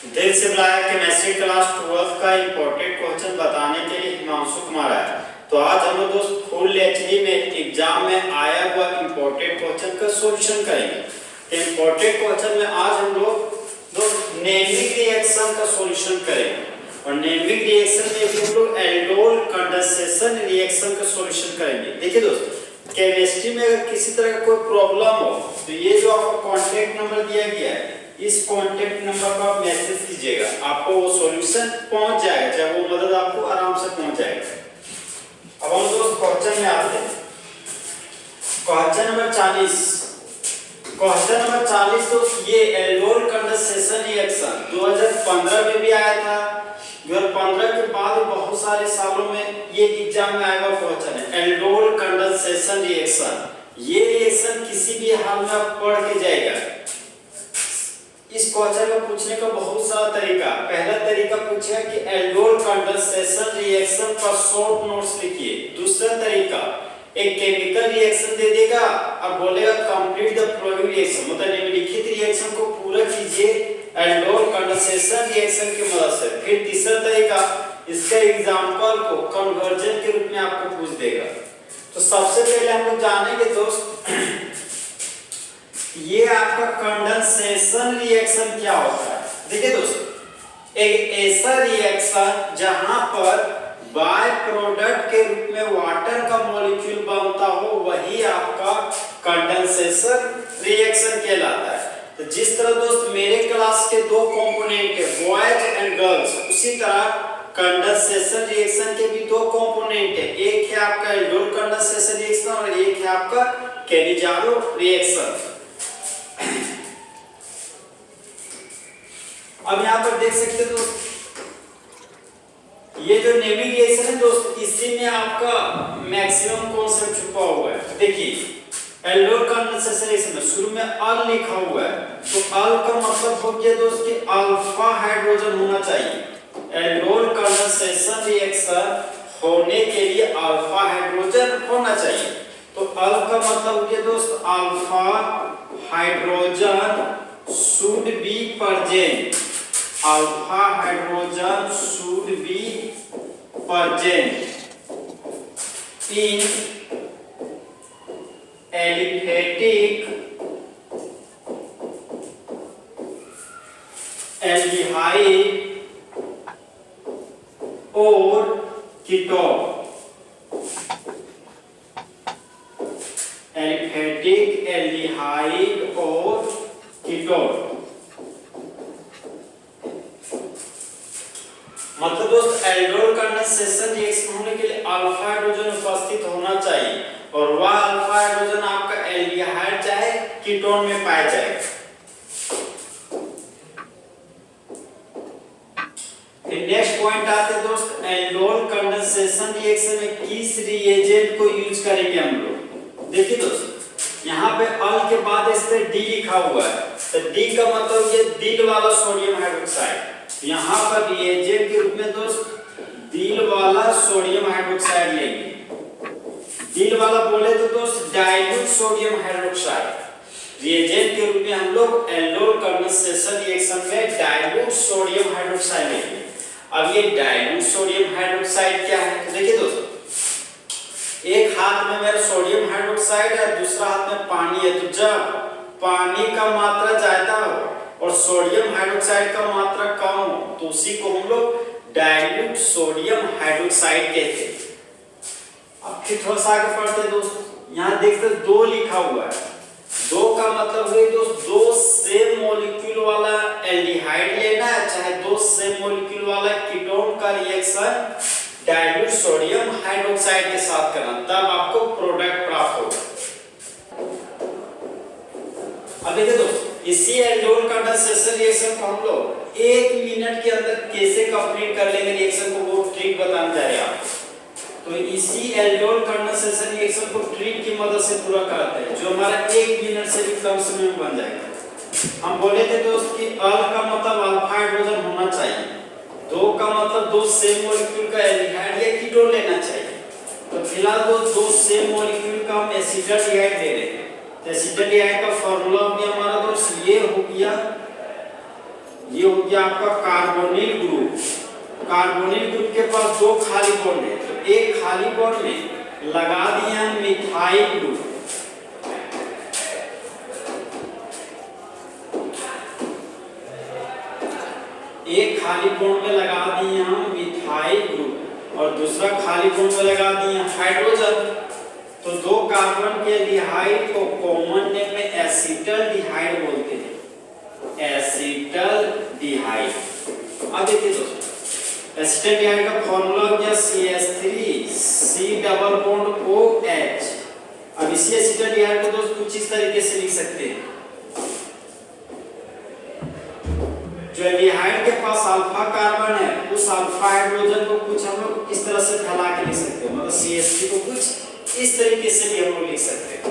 दिल से बुलाया केमिस्ट्री क्लास 12 का इंपॉर्टेंट क्वेश्चन बताने के लिए हिमांशु कुमार है। तो आज हम लोग दोस्त फुल एचडी में एग्जाम में आया हुआ इंपॉर्टेंट क्वेश्चन का सॉल्यूशन करेंगे। इंपॉर्टेंट क्वेश्चन में आज हम लोग दोस्त नेमिक रिएक्शन का सॉल्यूशन करेंगे और नेमिक रिएक्शन में हम लोग एल्डोल कंडेंसेशन रिएक्शन का सॉल्यूशन करेंगे। देखिए दोस्त, केमिस्ट्री में अगर किसी तरह का कोई प्रॉब्लम हो तो ये जो आपको कांटेक्ट नंबर दिया गया है, इस कांटेक्ट नंबर पर आप मैसेज कीजिएगा, आपको वो सॉल्यूशन पहुंच जाएगा, चाहे वो मदद आपको आराम से पहुंच जाएगा। अब हम दोस्त क्वेश्चन में आते हैं। Question number 40। क्वेश्चन नंबर 40 दोस्त ये एल्डोल कंडेंसेशन रिएक्शन 2015 में भी आया था। 2015 के बाद बहुत सारे सालों में ये एग्जाम में आएगा क्वेश्चन है एल्डोल कंडेंसेशन रिएक्शन। ये रिएक्शन किसी भी हाल में आप पढ़ के जाएगा। इस क्वेश्चन में पूछने का बहुत सारा तरीका। पहला तरीका पूछेगा कि एल्डोल कंडेंसेशन रिएक्शन का शॉर्ट नोट्स लिखिए। दूसरा तरीका एक केमिकल रिएक्शन दे देगा और बोलेगा कंप्लीट द फॉलोइंग रिएक्शन, मतलब निम्नलिखित रिएक्शन को पूरा कीजिए एल्डोल कंडेंसेशन रिएक्शन की मदद से। फिर तीसरा तरीका इसका एग्जांपल को कन्वर्जन के रूप में आपको पूछ देगा। तो सबसे पहले हम लोग जानेंगे दोस्त ये आपका कंडेंसेशन रिएक्शन क्या होता है। देखिए दोस्त, एक ऐसा रिएक्शन जहां पर बाय प्रोडक्ट के रूप में वाटर का मॉलिक्यूल बनता हो वही आपका कंडेंसेशन रिएक्शन कहलाता है। तो जिस तरह दोस्त मेरे क्लास के दो कंपोनेंट है बॉयज एंड गर्ल्स, उसी तरह कंडेंसेशन रिएक्शन के भी दो कंपोनेंट है। एक है आपका एल्डोल कंडेंसेशन रिएक्शन और एक है आपका कैनिजारो रिएक्शन। अब यहाँ पर देख सकते हो दोस्त, ये जो नेमिक रिएक्शन है दोस्त, इसी में आपका मैक्सिमम कॉन्सेप्ट छुपा हुआ है। देखिए एल्डोल कंडेंसेशन रिएक्शन में शुरू में अल लिखा हुआ है, तो अल का मतलब हो गया दोस्त कि अल्फा हाइड्रोजन होना चाहिए। एल्डोल कंडेंसेशन रिएक्शन होने के लिए अल्फा हाइड्रोजन होना चाहिए। तो अल का मतलब हो गया दोस्त alpha hydrogen should be present. Alpha hydrogen should be present in aliphatic aldehyde or ketone. Aliphatic aldehyde or ketone, मतलब दोस्त एल्डोल कंडेंसेशन रिएक्शन होने के लिए अल्फा हाइड्रोजन उपस्थित होना चाहिए और वह अल्फा हाइड्रोजन आपका एल्डिहाइड चाहे कीटोन में पाया जाएगा। फिर नेक्स्ट पॉइंट आते हैं दोस्त एल्डोल कंडेंसेशन रिएक्शन में किस रिएजेंट को यूज करेंगे हम लोग। देखिए दोस्त, यहाँ पे अल के बाद इस पे डी लिखा हुआ है, तो डी का मतलब ये दिल वाला सोडियम हाइड्रोक्साइड। यहाँ पर रिएजेंट के रूप में दोस्त दिल वाला सोडियम हाइड्रोक्साइड लेंगे। दिल वाला बोले तो दोस्त डाइल्यूट सोडियम हाइड्रोक्साइड। रिएजेंट के रूप में हम लोग एल्डोल कंडेंसेशन रिएक्शन में डाइल्यूट सोडियम हाइड्रोक्साइड लेंगे। अब ये डाइल्यूट सोडियम हाइड्रोक्साइड क्या है, तो देखिए दोस्तों, एक हाथ में मेरा सोडियम हाइड्रोक्साइड है, दूसरा हाथ में पानी है। तो जब पानी का मात्रा ज्यादा हो और सोडियम हाइड्रोक्साइड का मात्रा कम हो तो उसी को हम लोग डाइल्यूट सोडियम हाइड्रोक्साइड कहते हैं। अब फिर थोड़ा सा आगे पढ़ते हैं दोस्त, यहाँ देखते हैं दो लिखा हुआ है। दो का मतलब है दोस्त दो सेम मॉलिक्यूल वाला एल्डिहाइड लेना है, चाहे दो सेम मॉलिक्यूल वाला कीटोन का रिएक्शन डाइल्यूट सोडियम हाइड्रोक्साइड के साथ करना, तब आपको प्रोडक्ट प्राप्त होगा। अब देखिए दोस्त, इसी एल्डोल कंडेंसेशन रिएक्शन को हम लोग 1 मिनट के अंदर कैसे कंप्लीट कर लेंगे रिएक्शन को, वो ट्रिक बताने जा रहे हैं आपको। तो इसी एल्डोल कंडेंसेशन रिएक्शन को ट्रिक की मदद से पूरा करते हैं, जो हमारा 1 मिनट से भी कम समय में बन जाएगा। हम बोले थे दोस्त कि अल का मतलब अल्फा हाइड्रोजन होना चाहिए, दो का मतलब दो सेम मॉलिक्यूल का एल्डिहाइड या कीटोन लेना चाहिए। तो फिलहाल दो सेम मॉलिक्यूल का हम एसिटाल्डिहाइड ले रहे हैं। एसिटाल्डिहाइड का फार्मूला हो गया हमारा दोस्त ये हो गया ये हो गया आपका कार्बोनिल ग्रुप। कार्बोनिल ग्रुप के पास दो खाली बॉन्ड है, तो एक खाली बॉन्ड में लगा दिए हम मिथाइल ग्रुप। एक खाली बॉन्ड में लगा दिए हम मिथाइल ग्रुप और दूसरा खाली बॉन्ड में लगा दिए हाइड्रोजन। तो दो कार्बन के एल्डिहाइड को कॉमन नेम में एसिटल्डिहाइड बोलते हैं, एसिटल्डिहाइड। अब देखिए दोस्तों, एसिटल्डिहाइड का फॉर्मूला हो गया CH3 C double bond OH। अब इसी एसिटल्डिहाइड को दोस्त कुछ इस तरीके से लिख सकते हैं, जो एल्डिहाइड के पास अल्फा कार्बन है उस अल्फा हाइड्रोजन को कुछ हम लोग इस तरह से फैला के लिख सकते हैं, मतलब CH3 को कुछ इस तरीके से भी हम लोग लिख सकते हैं।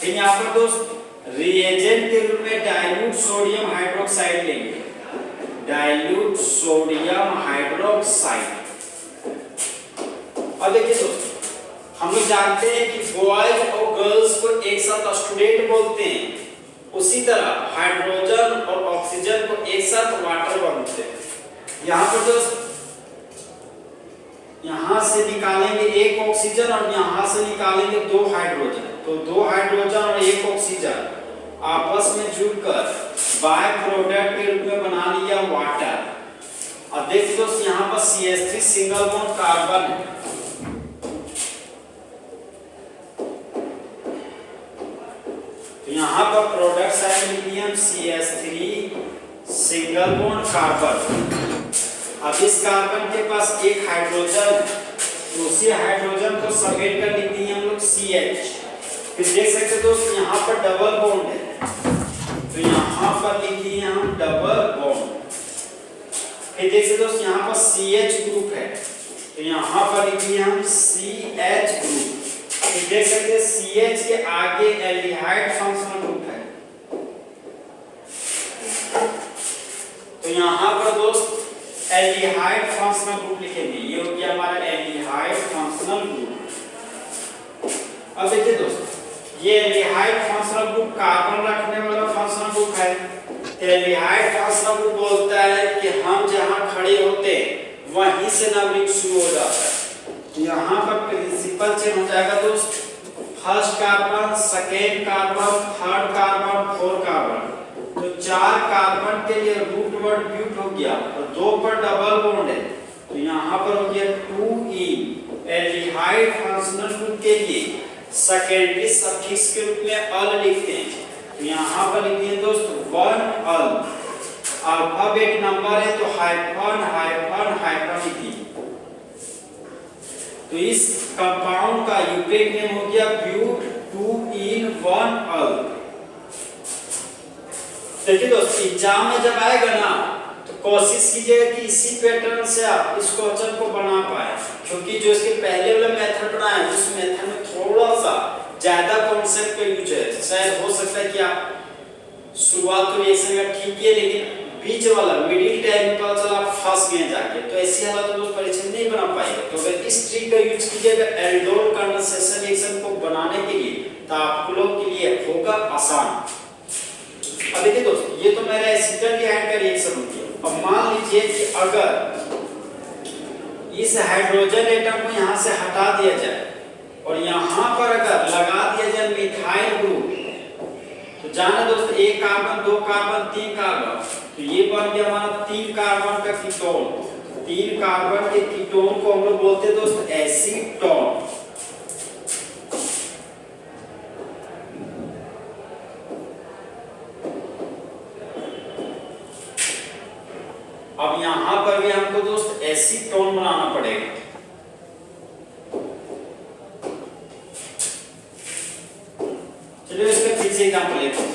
फिर यहाँ पर दोस्त रिएजेंट के रूप में डाइल्यूट सोडियम हाइड्रोक्साइड लेंगे, डाइल्यूट सोडियम हाइड्रोक्साइड। अब देखिए दोस्तों, हम लोग जानते हैं कि बॉयज और गर्ल्स को एक साथ स्टूडेंट बोलते हैं, उसी तरह हाइड्रोजन और ऑक्सीजन को एक साथ वाटर बोलते हैं। यहाँ पर दोस्त यहाँ से निकालेंगे एक ऑक्सीजन और यहाँ से निकालेंगे दो हाइड्रोजन, तो दो हाइड्रोजन और एक ऑक्सीजन आपस में जुड़कर बाय प्रोडक्ट के रूप में बना लिया वाटर। अब देखिए दोस्त, यहाँ पर CH3 सिंगल बॉन्ड कार्बन है, तो यहाँ पर प्रोडक्ट साइड लिख दिया CH3 सिंगल बॉन्ड कार्बन। अब इस कार्बन के पास एक हाइड्रोजन, तो उसी हाइड्रोजन को समेट कर लिख दिए हम लोग CH। फिर देख सकते दोस्त, यहाँ पर डबल बॉन्ड है, तो यहाँ पर लिख दिए हम डबल बॉन्ड। फिर देख सकते दोस्त, यहाँ पर CH ग्रुप है, तो यहाँ पर लिख दिए हम CH ग्रुप। फिर देख सकते हैं CH के आगे एल्डिहाइड फंक्शनल ग्रुप है, तो यहाँ पर दोस्त एल्डिहाइड फंक्शनल ग्रुप लिखेंगे, ये हो गया हमारा एल्डिहाइड फंक्शनल ग्रुप। अब देखिए दोस्तों, ये एल्डिहाइड फंक्शनल ग्रुप कार्बन रखने वाला फंक्शनल ग्रुप है। एल्डिहाइड फंक्शनल ग्रुप बोलता है कि हम जहाँ खड़े होते हैं वहीं से नाभिक शुरू हो जाता है। यहाँ पर प्रिंसिपल चेंज हो जाएगा दोस्त, first carbon, second carbon, third carbon, fourth carbon, तो चार कार्बन के लिए रूट वर्ड ब्यूट हो गया और दो पर डबल बॉन्ड है, तो यहाँ पर हो गया 2 एल्डिहाइड फंक्शनल ग्रुप के लिए सेकेंडरी सफिक्स के रूप में अल लिखते हैं, तो यहाँ पर लिखते हैं दोस्त 1 अल। अल्फाबेट नंबर है तो हाइफन हाइफन हाइफन लिखिए, तो इस कंपाउंड का यूनिट नेम हो गया ब्यूट 2 in 1 अल। देखिए दोस्त, एग्जाम में जब आएगा ना तो कोशिश कीजिएगा कि इसी पैटर्न से आप इस क्वेश्चन को बना पाए, क्योंकि जो इसके पहले वाला मेथड बनाया है उस मेथड में थोड़ा सा ज्यादा कॉन्सेप्ट का यूज है। शायद हो सकता है कि आप शुरुआत तो रिएक्शन का ठीक है, लेकिन बीच वाला मिडिल टाइम में पता चला आप फंस गए जाके, तो ऐसी हालत में दोस्त परीक्षा नहीं बना पाएगा। तो अगर इस ट्रिक का यूज कीजिएगा एल्डोल कंडेंसेशन रिएक्शन को बनाने के लिए, तो आप लोग के लिए होगा आसान। अब देखिए दोस्तों, ये तो मेरा एसिटल्डिहाइड का रिएक्शन हो गया। अब मान लीजिए कि अगर इस हाइड्रोजन एटम को यहाँ से हटा दिया जाए और यहाँ पर अगर लगा दिया जाए मिथाइल ग्रुप, तो जाने दोस्त एक कार्बन, दो कार्बन, तीन कार्बन, तो ये बन गया हमारा 3 कार्बन का कीटोन। 3 कार्बन के कीटोन को हम लोग बोलते हैं दोस्त एसीटोन। अब यहां पर भी हमको दोस्त एसीटोन बनाना पड़ेगा। चलिए इसका फिर से एग्जांपल लेते हैं।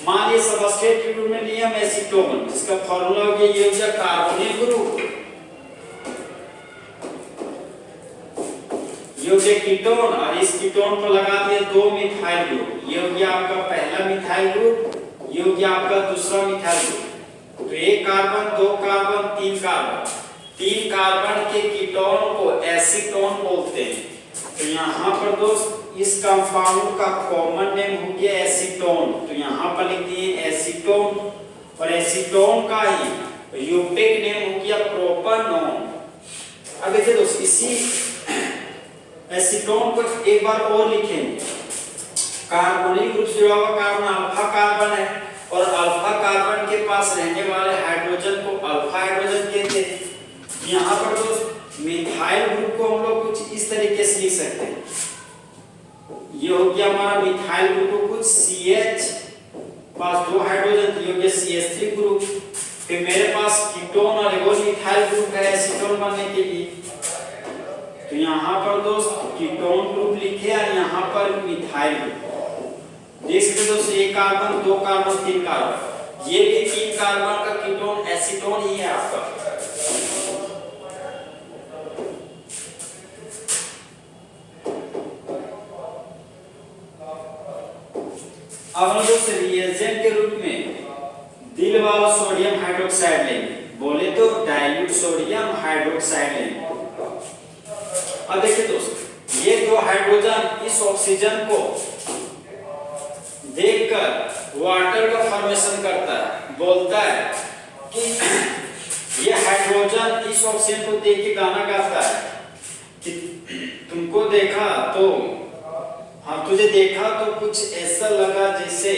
मान लीजिए सबस्ट्रेट के रूप में लिया हम एसीटोन, जिसका फार्मूला हो गया ये हो गया कार्बोनिल ग्रुप, ये हो गया कीटोन, और इस कीटोन को लगा दिया 2 मिथाइल ग्रुप, ये हो गया आपका पहला मिथाइल ग्रुप, ये हो गया आपका दूसरा मिथाइल ग्रुप। तो एक कार्बन, 2 कार्बन, 3 कार्बन, 3 कार्बन के कीटोन को एसीटोन बोलते हैं। तो यहाँ पर दोस्त इस कंपाउंड का कॉमन नेम हो गया एसीटोन, तो यहाँ पर लिख दिए एसीटोन। और एसीटोन का ही यूपिक नेम हो गया प्रोपानोन। अब देखिए दोस्त इसी एसीटोन को एक बार और लिखेंगे। कार्बोनिल ग्रुप से जुड़ा हुआ कार्बन अल्फा कार्बन है और अल्फा कार्बन के पास रहने वाले हाइड्रोजन को अल्फा हाइड्रोजन कहते हैं। यहाँ पर दोस्त मिथाइल ग्रुप को हम लोग कुछ इस तरीके से लिख सकते हैं। ये हो गया हमारा मिथाइल ग्रुप को कुछ CH पास 2 हाइड्रोजन, ये हो गया CH3 ग्रुप। फिर मेरे पास कीटोन और एक और मिथाइल ग्रुप है एसीटोन बनने के लिए, तो यहाँ पर दोस्त कीटोन ग्रुप लिखे और यहाँ पर मिथाइल ग्रुप। देख सकते दोस्त एक कार्बन, 2 कार्बन, 3 कार्बन, ये भी 3 कार्बन का कीटोन एसीटोन ही है आपका। अब हम दोस्त रिएजेंट के रूप में दिल वाला सोडियम हाइड्रोक्साइड लेंगे, बोले तो डाइल्यूट सोडियम हाइड्रोक्साइड लेंगे। अब देखिए दोस्त ये 2 हाइड्रोजन इस ऑक्सीजन को देखकर वाटर का फॉर्मेशन करता है, बोलता है कि ये हाइड्रोजन इस ऑक्सीजन को देख के गाना गाता है कि तुमको देखा तो हाँ तुझे देखा तो कुछ ऐसा लगा जैसे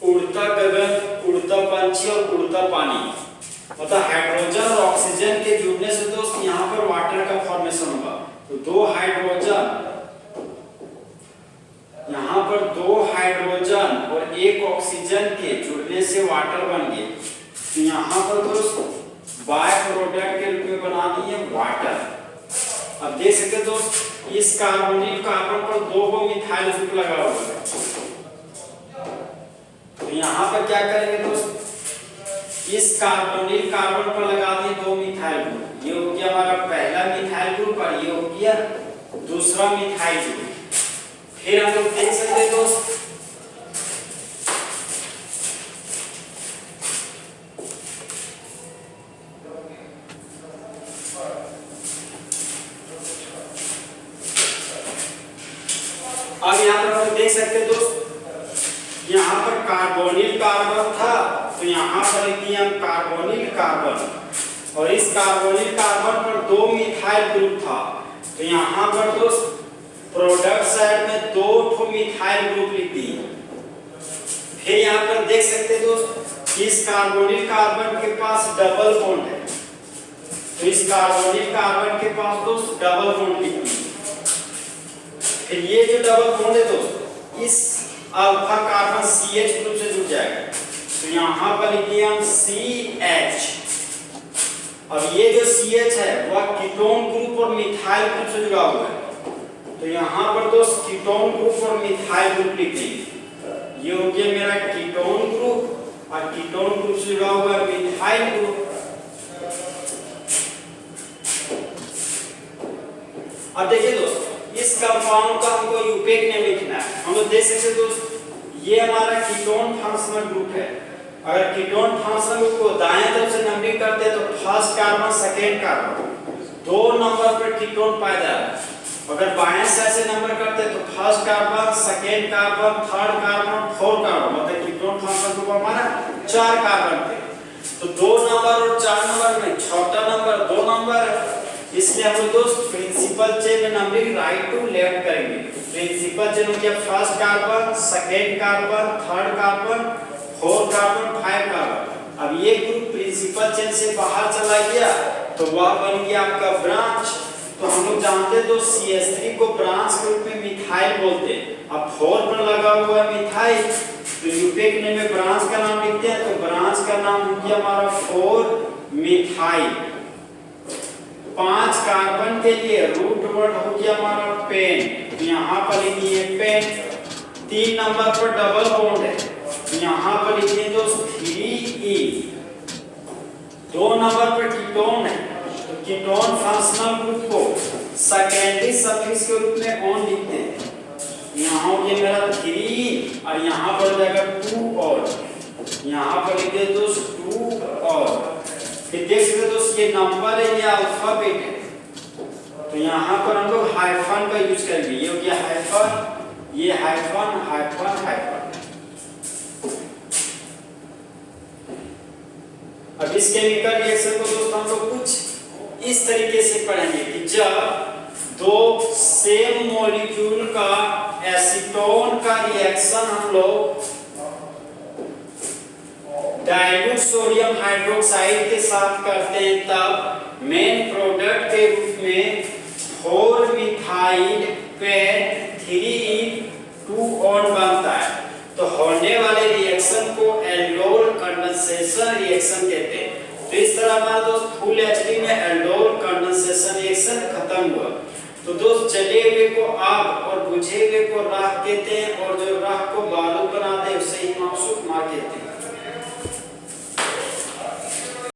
उड़ता गगन, उड़ता पंछी और उड़ता पानी। मतलब हाइड्रोजन और ऑक्सीजन के जुड़ने से दोस्त यहाँ पर वाटर का फॉर्मेशन होगा। तो 2 हाइड्रोजन, यहाँ पर 2 हाइड्रोजन और 1 ऑक्सीजन के जुड़ने से वाटर बन गए। तो यहाँ पर दोस्त बाय प्रोडक्ट के रूप में बना दिए वाटर। अब देख सकते दोस्त इस कार्बोनिल कार्बन पर 2 को मिथाइल ग्रुप लगा हुआ है। तो यहाँ पर क्या करेंगे दोस्त, इस कार्बोनिल कार्बन पर लगा दिए 2 मिथाइल ग्रुप। ये हो गया हमारा पहला मिथाइल ग्रुप और ये हो गया दूसरा मिथाइल ग्रुप। फिर हम लोग देख सकते हैं दोस्त अब यहाँ पर हम देख सकते हैं दोस्त यहाँ पर कार्बोनिल कार्बन था, तो यहाँ पर लिखिए हम कार्बोनिल कार्बन और इस कार्बोनिल कार्बन पर 2 मिथाइल ग्रुप था। तो यहाँ पर दोस्त प्रोडक्ट साइड में 2 मिथाइल ग्रुप लिख दिए। फिर यहाँ पर देख सकते हैं दोस्त इस कार्बोनिल कार्बन के पास डबल बॉन्ड है, तो इस कार्बोनिल कार्बन के पास दोस्त डबल बॉन्ड लिख दिए। फिर ये जो डबल बॉन्ड है दोस्त इस अल्फा कार्बन CH ग्रुप से जुड़ जाएगा, तो यहाँ पर लिखिए हम CH। अब ये जो CH है वह कीटोन ग्रुप और मिथाइल ग्रुप से जुड़ा हुआ है, तो यहाँ पर दोस्त कीटोन ग्रुप और मिथाइल ग्रुप लिख देंगे। ये हो गया मेरा कीटोन ग्रुप और कीटोन ग्रुप से जुड़ा हुआ है मिथाइल ग्रुप। अब देखिए दोस्त इस कंपाउंड का हमको यूपेक नेम लिखना है। हम लोग देख सकते हैं दोस्त ये हमारा कीटोन फंक्शनल ग्रुप है। अगर कीटोन फंक्शनल ग्रुप को दाएं तरफ से नंबरिंग करते हैं तो first carbon second carbon 2 number पर कीटोन पाया जा रहा है। अगर बाएं साइड से नंबर करते हैं तो first carbon, second carbon, third carbon, fourth carbon, मतलब कीटोन फंक्शनल ग्रुप हमारा 4 कार्बन पे। तो 2 नंबर और 4 नंबर में छोटा नंबर 2 नंबर, इसलिए हम लोग दोस्त प्रिंसिपल चेन में नंबरिंग राइट टू लेफ्ट करेंगे। प्रिंसिपल चेन हो गया first carbon, second carbon, third carbon, fourth carbon, 5 carbon. अब ये ग्रुप प्रिंसिपल चेन से बाहर चला गया तो वह बन गया आपका ब्रांच। तो हम लोग जानते हैं तो CH3 को ब्रांच के रूप में मिथाइल बोलते हैं। अब 4 पर लगा हुआ है मिथाइल, तो यूपेक नेम में ब्रांच का नाम लिखते हैं, तो ब्रांच का नाम हो गया हमारा 4 मिथाइल। 5 कार्बन के लिए रूट वर्ड हो गया हमारा पेन, यहाँ पर लिखिए पेन। 3 नंबर पर डबल बॉन्ड है, यहाँ पर लिखिए दोस्त 3E। 2 नंबर पर कीटोन है, तो कीटोन फंक्शनल ग्रुप को सेकेंडरी सफिक्स के रूप में ऑन लिखते हैं। यहाँ हो गया मेरा 3 और यहाँ पर जाएगा 2 और यहाँ पर लिखिए दोस्त 2 और। फिर देख सकते दोस्त ये नंबर है, ये अल्फाबेट है, तो यहाँ पर हम लोग हाइफन का यूज करेंगे। ये हो गया हाइफन, ये हाइफन, हाइफन, हाइफन। अब इस केमिकल रिएक्शन को दोस्तों हम लोग कुछ इस तरीके से पढ़ेंगे कि जब दो सेम मॉलिक्यूल का एसीटोन का रिएक्शन हम लोग डाइल्यूट सोडियम हाइड्रोक्साइड के साथ करते हैं तब मेन प्रोडक्ट के रूप में 4 मिथाइल पेंट 3 ऑन बनता है। तो होने वाले रिएक्शन को एल्डोल कंडेंसेशन रिएक्शन कहते हैं। तो इस तरह हमारा दोस्त फुल एचडी में एल्डोल कंडेंसेशन रिएक्शन खत्म हुआ। तो दोस्त जले हुए को आग और बुझे हुए को राख कहते हैं और जो राख को बारूद बनाते हैं उसे हिमांशु कुमार कहते हैं।